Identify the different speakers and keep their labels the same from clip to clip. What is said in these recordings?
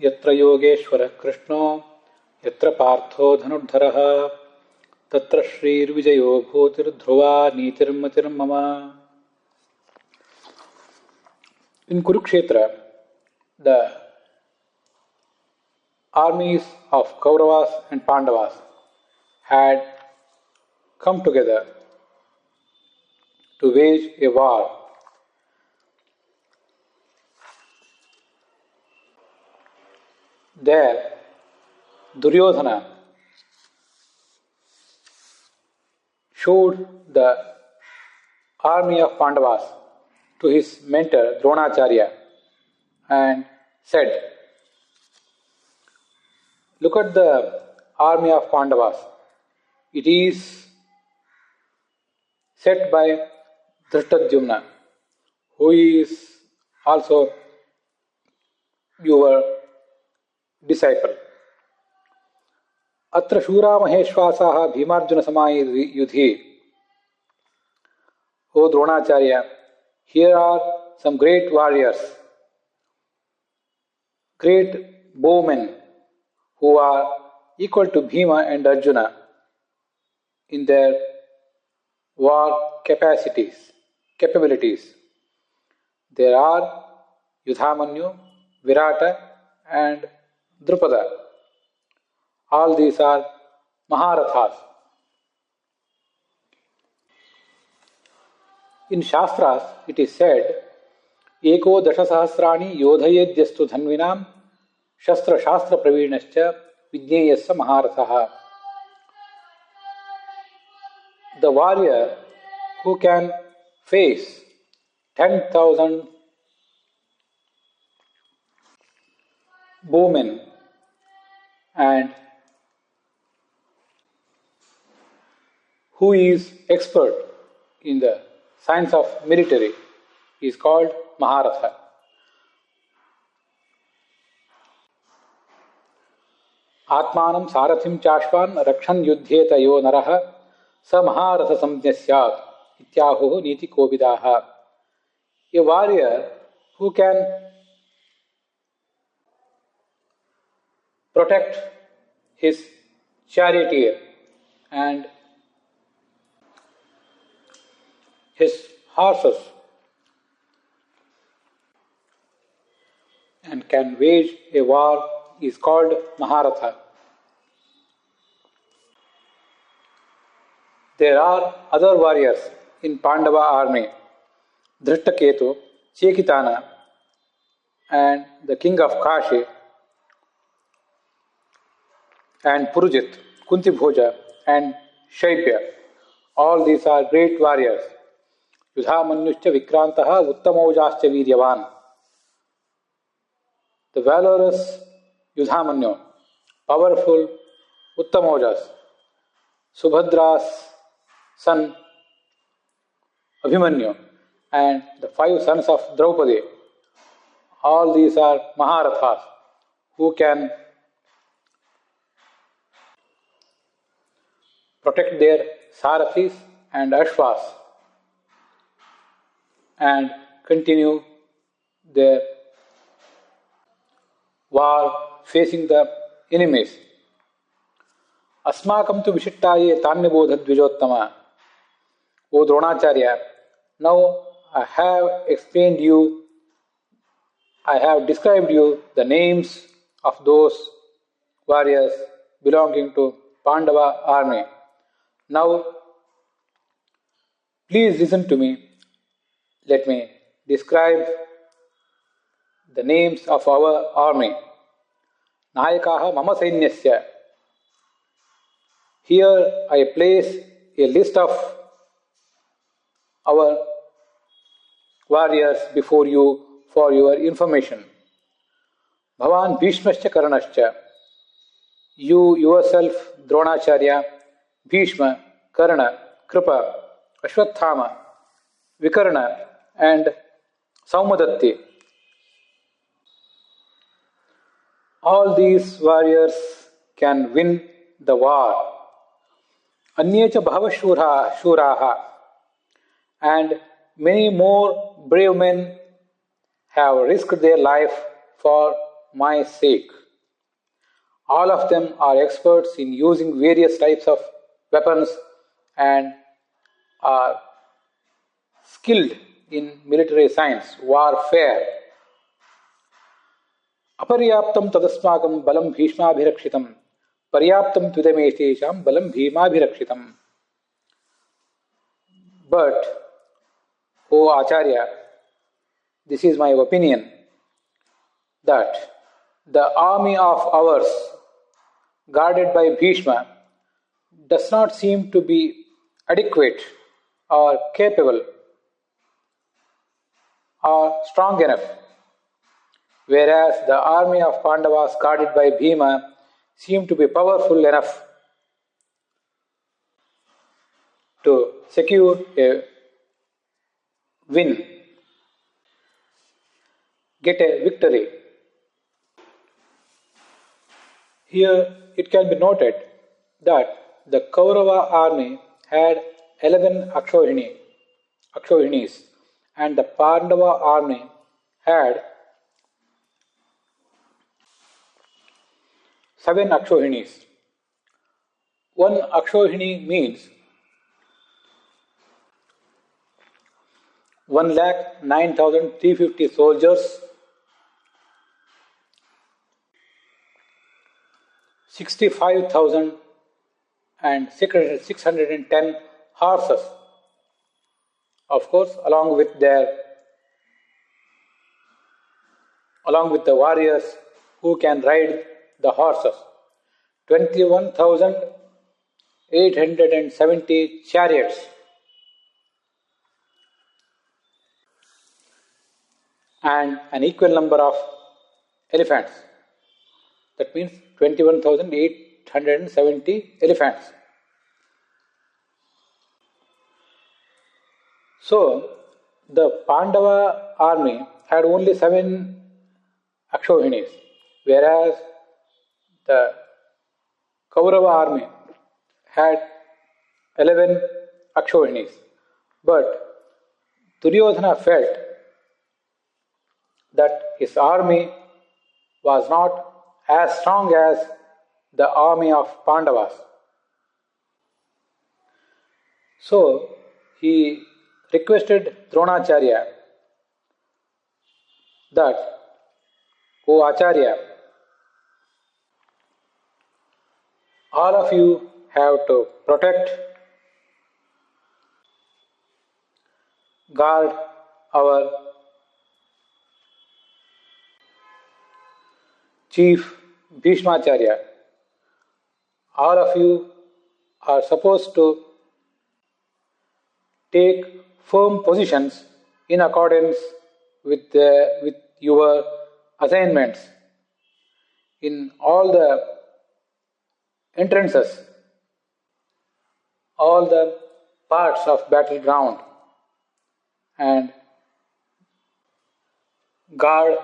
Speaker 1: यत्र योगेश्वरः कृष्णो यत्र पार्थो धनुर्धरः तत्र श्रीर्विजयो भूतिर्ध्रुवा नीतिर्मतिर्मम. In Kurukshetra, the armies of Kauravas and Pandavas had come together to wage a war. There, Duryodhana showed the army of Pandavas to his mentor Dronacharya and said, "Look at the army of Pandavas. It is set by Drishtadyumna, who is also your disciple. Atra Shura Maheshwasaha Bhimarjuna Samaya Yudhi. O Dronacharya, here are some great warriors, great bowmen who are equal to Bhima and Arjuna in their war capabilities. There are Yudhamanyu, Virata and Drupada. All these are Maharathas. In Shastras, it is said, Eko Dasha Sahasrani Yodhayedyastu Dhanvinam Shastra Shastra Pravinascha Vijneyasya Maharathaha. The warrior who can face 10,000 bowmen and who is expert in the science of military is called Maharatha. Atmanam Sarathim Chashvan Rakshan Yudhyeta Yo Naraha Sa Maharatha Samjnasyat Ityaho Niti Kovidaha. A warrior who can protect his charioteer and his horses and can wage a war is called Maharatha. There are other warriors in Pandava army, Drishtaketu, Chekitana and the king of Kashi and Purujit, Kuntibhoja and Shaibya. All these are great warriors. Yudhamanyuscha Vikrantaha Uttamojascha Viryavan. The valorous Yudhamanyu, powerful Uttamojas, Subhadra's son Abhimanyu, and the 5 sons of Draupadi. All these are Maharathas who can protect their Sarathis and Ashvas and continue their war facing the enemies. Asmakam tu vishittaye tanyabodha dvijottama. O Dronacharya, now I have described you the names of those warriors belonging to Pandava army. Now, please listen to me. Let me describe the names of our army. Nayakaha Mama Sainyasya. Here I place a list of our warriors before you for your information. Bhavan Bhishmascha Karanascha. You yourself, Dronacharya, Bhishma, Karna, Kripa, Ashwathama, Vikarna and Saumadatti. All these warriors can win the war. Anyecha Bhava Shuraha and many more brave men have risked their life for my sake. All of them are experts in using various types of weapons and are skilled in military science, warfare. Aparyaptam tadasmakam balam bhishmabhirakshitam paryaptam tudameshesham balam bhimabhirakshitam. But, O Acharya, this is my opinion that the army of ours, guarded by Bhishma, does not seem to be adequate or capable or strong enough, whereas the army of Pandavas guarded by Bhima seem to be powerful enough to secure a win, get a victory. Here it can be noted that the Kaurava army had 11 Akshohinis and the Pandava army had 7 Akshohinis. One Akshohini means 1,09,350 soldiers, 65,610 horses, of course, along with the warriors who can ride the horses, 21,870 chariots, and an equal number of elephants. That means 21,870 elephants. So, the Pandava army had only 7 Akshohinis, whereas the Kaurava army had 11 Akshohinis. But Duryodhana felt that his army was not as strong as the army of Pandavas. So he requested Dronacharya that, O Acharya, all of you have to protect, guard our chief Bhishmacharya. All of you are supposed to take firm positions in accordance with your assignments in all the entrances, all the parts of battleground, and guard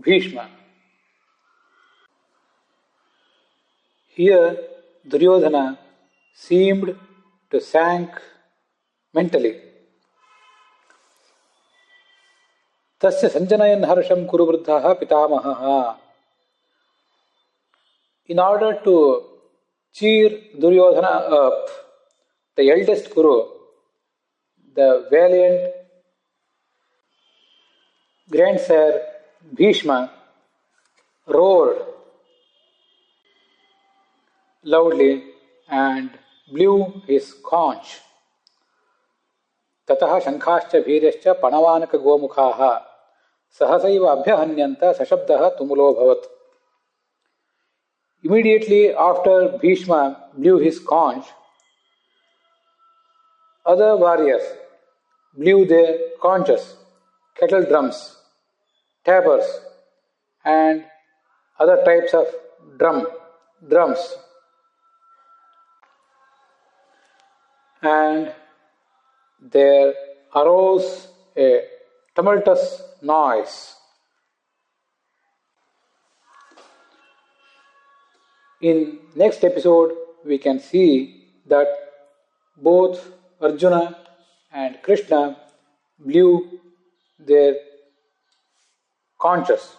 Speaker 1: Bhishma. Here Duryodhana seemed to sink mentally. Tasya sanjanayan harsham kuru vruddhaha pitamahaha. In order to cheer Duryodhana up, the eldest Kuru, the valiant grandsire Bhishma, roared loudly and blew his conch. Tataha shankhascha bhirascha panavanaka gomukhaha sahasaiva abhyahanyanta sashabdaha tumulo bhavat. Immediately after Bhishma blew his conch, other warriors blew their conches, kettle drums, tabors, and other types of drums. And there arose a tumultuous noise. In next episode, we can see that both Arjuna and Krishna blew their conches.